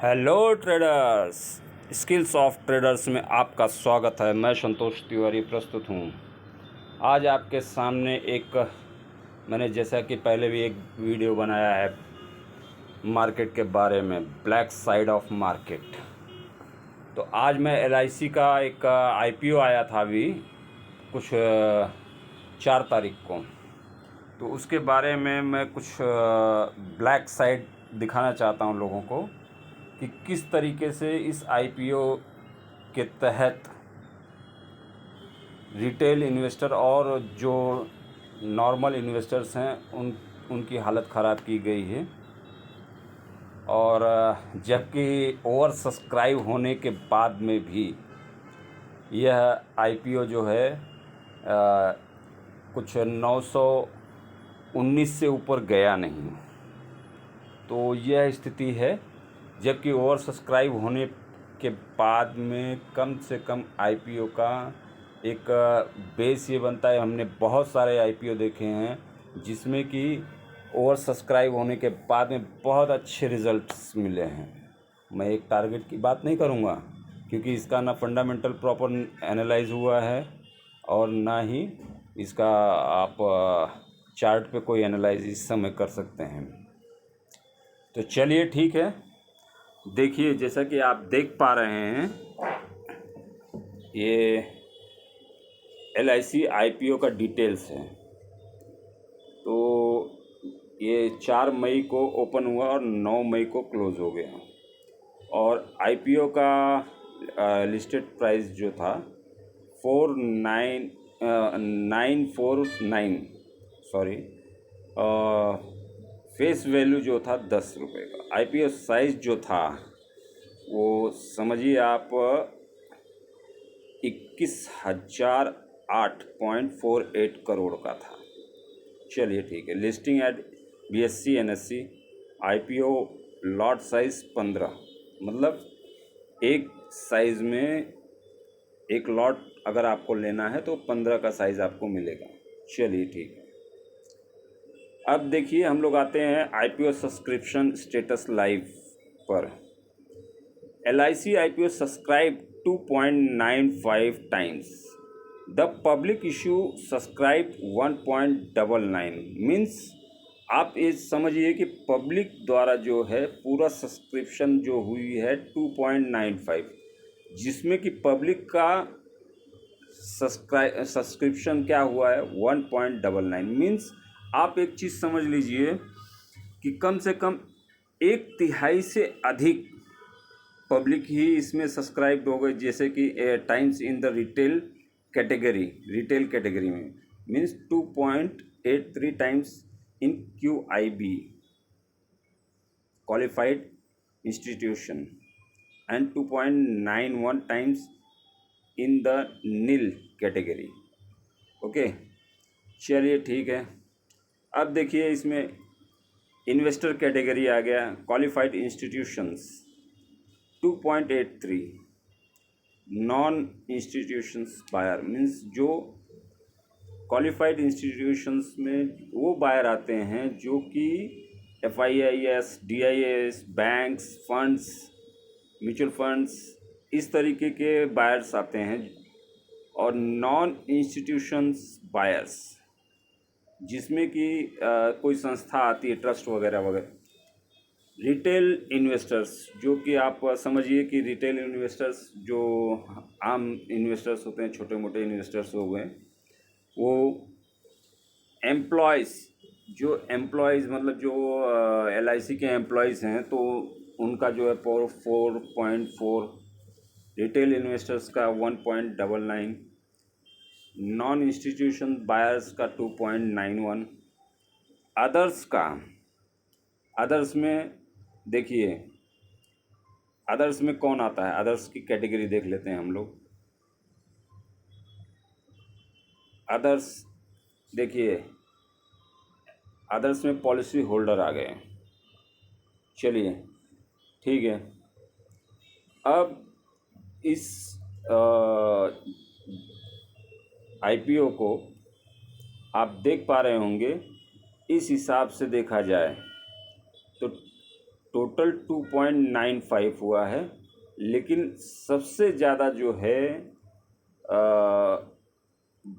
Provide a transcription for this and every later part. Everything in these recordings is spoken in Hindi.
Hello traders, skills of traders में आपका स्वागत है। मैं संतोष तिवारी प्रस्तुत हूँ। आज आपके सामने मैंने जैसा कि पहले भी एक वीडियो बनाया है मार्केट के बारे में, ब्लैक साइड ऑफ मार्केट। तो आज मैं LIC का एक IPO आया था अभी कुछ 4 तारीख को, तो उसके बारे में मैं कुछ ब्लैक साइड दिखाना चाहता हूँ लोगों को कि किस तरीके से इस IPO के तहत रिटेल इन्वेस्टर और जो नॉर्मल इन्वेस्टर्स हैं उनकी हालत ख़राब की गई है। और जबकि ओवर सब्सक्राइब होने के बाद में भी यह IPO जो है कुछ 919 से ऊपर गया नहीं। तो यह स्थिति है, जबकि ओवर सब्सक्राइब होने के बाद में कम से कम IPO का एक बेस ये बनता है। हमने बहुत सारे IPO देखे हैं जिसमें कि ओवर सब्सक्राइब होने के बाद में बहुत अच्छे रिज़ल्ट्स मिले हैं। मैं एक टारगेट की बात नहीं करूँगा क्योंकि इसका ना फंडामेंटल प्रॉपर एनालाइज हुआ है और ना ही इसका आप चार्ट पे कोई एनालाइज इस समय कर सकते हैं। तो चलिए ठीक है, देखिए जैसा कि आप देख पा रहे हैं ये LIC IPO का डिटेल्स है। तो ये 4 मई को ओपन हुआ और 9 मई को क्लोज़ हो गया। और IPO का लिस्टेड प्राइस जो था 949 सॉरी, फेस वैल्यू जो था 10 रुपये का। IPO साइज़ जो था वो समझिए आप 21,008.48 करोड़ का था। चलिए ठीक है। Listing at BSE NSE, IPO lot size 15, मतलब एक साइज़ में एक लॉट अगर आपको लेना है तो 15 का साइज़ आपको मिलेगा। चलिए ठीक है। अब देखिए हम लोग आते हैं IPO सब्सक्रिप्शन स्टेटस लाइव पर। LIC IPO subscribe 2.95 times. The public issue subscribe 1.99 means आप ये समझिए कि पब्लिक द्वारा जो है पूरा सब्सक्रिप्शन जो हुई है 2.95, जिसमें कि पब्लिक का सब्सक्रिप्शन क्या हुआ है 1.99। मीन्स आप एक चीज़ समझ लीजिए कि कम से कम 1/3 से अधिक पब्लिक ही इसमें सब्सक्राइब हो गए, जैसे कि times in the retail category में means 2.83 times in QIB qualified institution and 2.91 times in the nil category. Okay, चलिए ठीक है। अब देखिए इसमें इन्वेस्टर कैटेगरी आ गया, qualified institutions 2.83, non institutions buyer means जो क्वालिफाइड इंस्टीट्यूशंस में वो बायर आते हैं जो कि FIIs, DIS, banks, funds, mutual funds, इस तरीके के बायर्स आते हैं। और नॉन इंस्टीट्यूशंस बायर्स जिसमें कि कोई संस्था आती है, ट्रस्ट वगैरह वगैरह। रिटेल इन्वेस्टर्स जो कि आप समझिए कि रिटेल इन्वेस्टर्स जो आम इन्वेस्टर्स होते हैं, छोटे मोटे इन्वेस्टर्स हो गए, वो एम्प्लॉयज़ मतलब जो LIC के एम्प्लॉयज़ हैं, तो उनका जो है 4.4, रिटेल इन्वेस्टर्स का 1.99, नॉन इंस्टीट्यूशन बायर्स का 2.91, अदर्स में देखिए अदर्स में कौन आता है, अदर्स की कैटेगरी देख लेते हैं हम लोग। अदर्स देखिए, अदर्स में पॉलिसी होल्डर आ गए। चलिए ठीक है। अब इस IPO को आप देख पा रहे होंगे, इस हिसाब से देखा जाए तो टोटल 2.95 हुआ है, लेकिन सबसे ज़्यादा जो है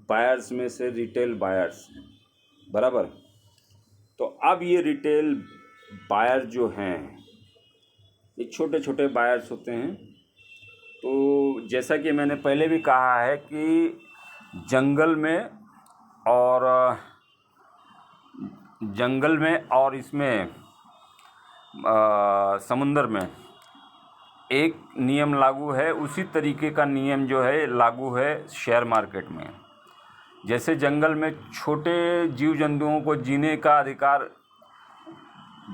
बायर्स में से रिटेल बायर्स हैं, बराबर। तो अब ये रिटेल बायर जो हैं, ये छोटे छोटे बायर्स होते हैं। तो जैसा कि मैंने पहले भी कहा है कि जंगल में और इसमें समुंदर में एक नियम लागू है, उसी तरीके का नियम जो है लागू है शेयर मार्केट में। जैसे जंगल में छोटे जीव जंतुओं को जीने का अधिकार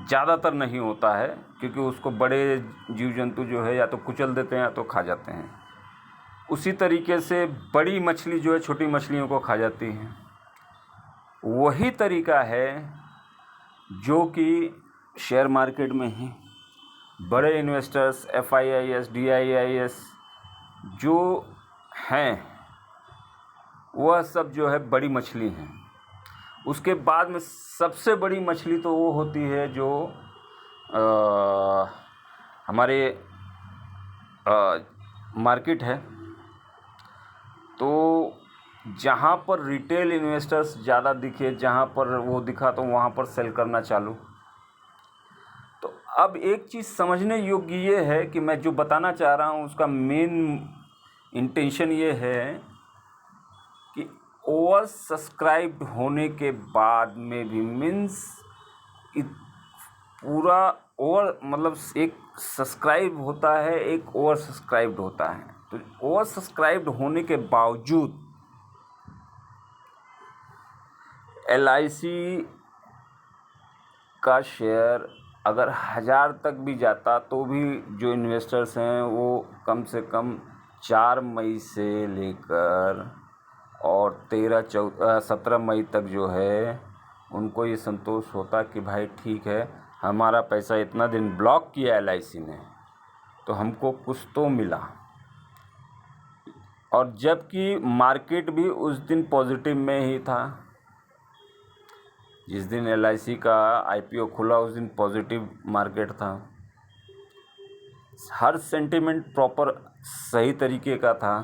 ज़्यादातर नहीं होता है, क्योंकि उसको बड़े जीव जंतु जो है या तो कुचल देते हैं या तो खा जाते हैं। उसी तरीके से बड़ी मछली जो है छोटी मछलियों को खा जाती है। वही तरीका है जो कि शेयर मार्केट में है। बड़े इन्वेस्टर्स FIIs DIIs जो हैं, वह सब जो है बड़ी मछली हैं। उसके बाद में सबसे बड़ी मछली तो वो होती है जो हमारे मार्केट है। तो जहाँ पर रिटेल इन्वेस्टर्स ज़्यादा दिखे, जहाँ पर वो दिखा तो वहाँ पर सेल करना चालू। तो अब एक चीज़ समझने योग्य ये है कि मैं जो बताना चाह रहा हूँ उसका मेन इंटेंशन ये है कि ओवर सब्सक्राइब्ड होने के बाद में भी मीन्स पूरा ओवर, मतलब एक सब्सक्राइब होता है, एक ओवर सब्सक्राइब्ड होता है। तो ओवर सब्सक्राइब्ड होने के बावजूद LIC का शेयर अगर 1000 तक भी जाता तो भी जो इन्वेस्टर्स हैं वो कम से कम 4 मई से लेकर और 17 मई तक जो है उनको ये संतोष होता कि भाई ठीक है, हमारा पैसा इतना दिन ब्लॉक किया LIC ने तो हमको कुछ तो मिला। और जबकि मार्केट भी उस दिन पॉजिटिव में ही था, जिस दिन LIC का IPO खुला उस दिन पॉजिटिव मार्केट था, हर सेंटिमेंट प्रॉपर सही तरीके का था।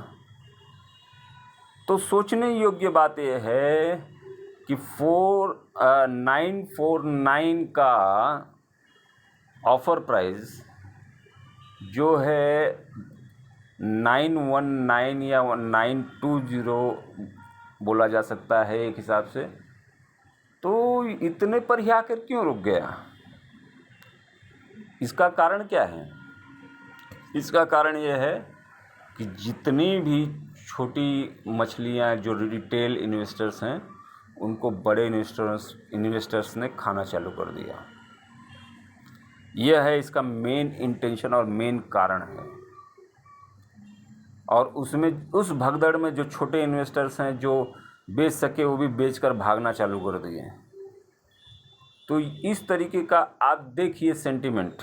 तो सोचने योग्य बात यह है कि 949 का ऑफ़र प्राइस जो है 919 या 920 बोला जा सकता है एक हिसाब से, तो इतने पर ही आकर क्यों रुक गया? इसका कारण क्या है? इसका कारण यह है कि जितनी भी छोटी मछलियां जो रिटेल इन्वेस्टर्स हैं उनको बड़े इन्वेस्टर्स ने खाना चालू कर दिया। यह है इसका मेन इंटेंशन और मेन कारण है। और उसमें उस भगदड़ में जो छोटे इन्वेस्टर्स हैं जो बेच सके वो भी बेचकर भागना चालू कर दिए। तो इस तरीके का आप देखिए सेंटिमेंट।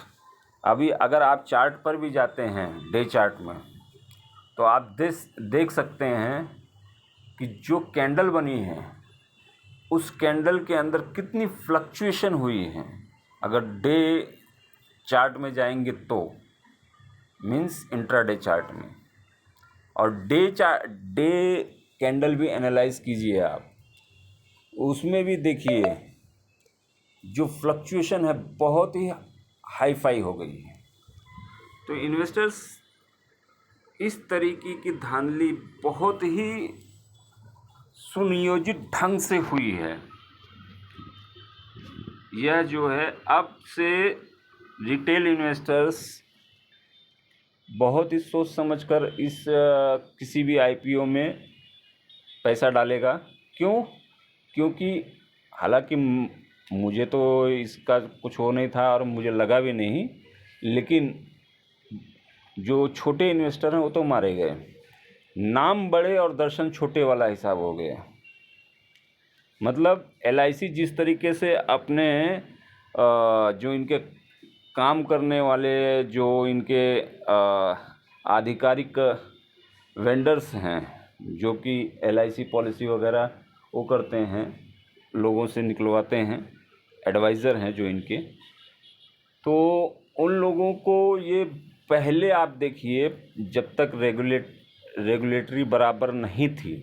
अभी अगर आप चार्ट पर भी जाते हैं डे चार्ट में तो आप देख सकते हैं कि जो कैंडल बनी है उस कैंडल के अंदर कितनी फ्लक्चुएशन हुई है। अगर डे चार्ट में जाएंगे तो मीन्स इंट्राडे चार्ट में, और डे कैंडल भी एनालाइज कीजिए आप, उसमें भी देखिए जो फ्लक्चुएशन है बहुत ही हाई फाई हो गई है। तो इन्वेस्टर्स इस तरीके की धांधली बहुत ही सुनियोजित ढंग से हुई है। यह जो है अब से रिटेल इन्वेस्टर्स बहुत ही सोच समझकर इस किसी भी IPO में पैसा डालेगा। क्यों? क्योंकि हालांकि मुझे तो इसका कुछ हो नहीं था और मुझे लगा भी नहीं, लेकिन जो छोटे इन्वेस्टर हैं वो तो मारे गए। नाम बड़े और दर्शन छोटे वाला हिसाब हो गया। मतलब LIC जिस तरीके से अपने जो इनके काम करने वाले जो इनके आधिकारिक वेंडर्स हैं जो कि LIC पॉलिसी वगैरह वो करते हैं, लोगों से निकलवाते हैं, एडवाइज़र हैं जो इनके, तो लोगों को ये पहले आप देखिए, जब तक रेगुलेटरी बराबर नहीं थी,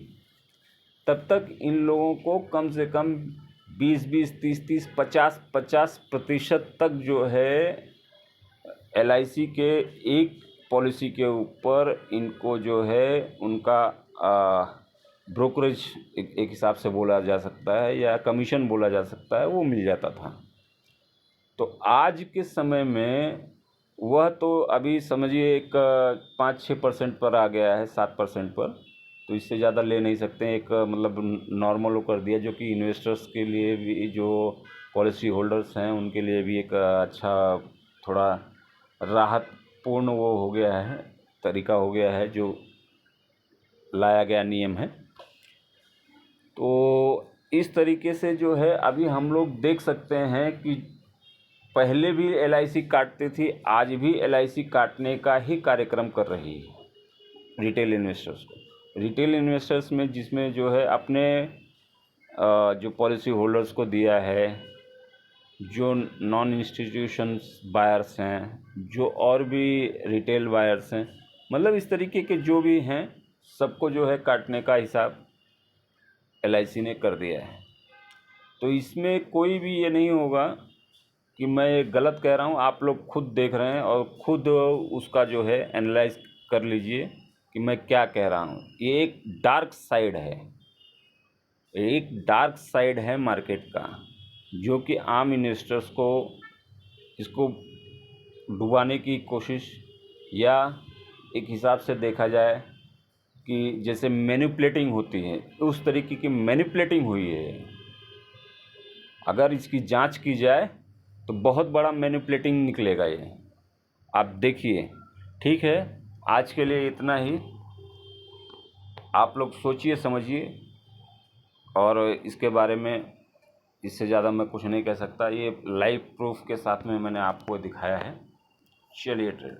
तब तक इन लोगों को कम से कम 20-20, 30-30, 50-50% तक जो है LIC के एक पॉलिसी के ऊपर इनको जो है उनका ब्रोकरेज एक हिसाब से बोला जा सकता है या कमीशन बोला जा सकता है, वो मिल जाता था। तो आज के समय में वह तो अभी समझिए एक 5-6% पर आ गया है, 7% पर, तो इससे ज़्यादा ले नहीं सकते। एक मतलब नॉर्मल वो कर दिया, जो कि इन्वेस्टर्स के लिए भी, जो पॉलिसी होल्डर्स हैं उनके लिए भी एक अच्छा थोड़ा राहतपूर्ण वो हो गया है, तरीका हो गया है, जो लाया गया नियम है। तो इस तरीके से जो है अभी हम लोग देख सकते हैं कि पहले भी LIC काटती थी, आज भी LIC काटने का ही कार्यक्रम कर रही है रिटेल इन्वेस्टर्स को। रिटेल इन्वेस्टर्स में जिसमें जो है अपने जो पॉलिसी होल्डर्स को दिया है, जो नॉन इंस्टीट्यूशंस बायर्स हैं, जो और भी रिटेल बायर्स हैं, मतलब इस तरीके के जो भी हैं, सबको जो है काटने का हिसाब LIC ने कर दिया है। तो इसमें कोई भी ये नहीं होगा कि मैं ये गलत कह रहा हूँ, आप लोग खुद देख रहे हैं और खुद उसका जो है एनालाइज कर लीजिए कि मैं क्या कह रहा हूँ। ये एक डार्क साइड है, एक डार्क साइड है मार्केट का, जो कि आम इन्वेस्टर्स को इसको डुबाने की कोशिश, या एक हिसाब से देखा जाए कि जैसे मैनिपुलेटिंग होती है, तो उस तरीके की मैनिपुलेटिंग हुई है। अगर इसकी जांच की जाए तो बहुत बड़ा मैनिपुलेटिंग निकलेगा ये, आप देखिए। ठीक है, आज के लिए इतना ही। आप लोग सोचिए समझिए, और इसके बारे में इससे ज़्यादा मैं कुछ नहीं कह सकता। ये लाइव प्रूफ के साथ में मैंने आपको दिखाया है। चलिए ट्रेड।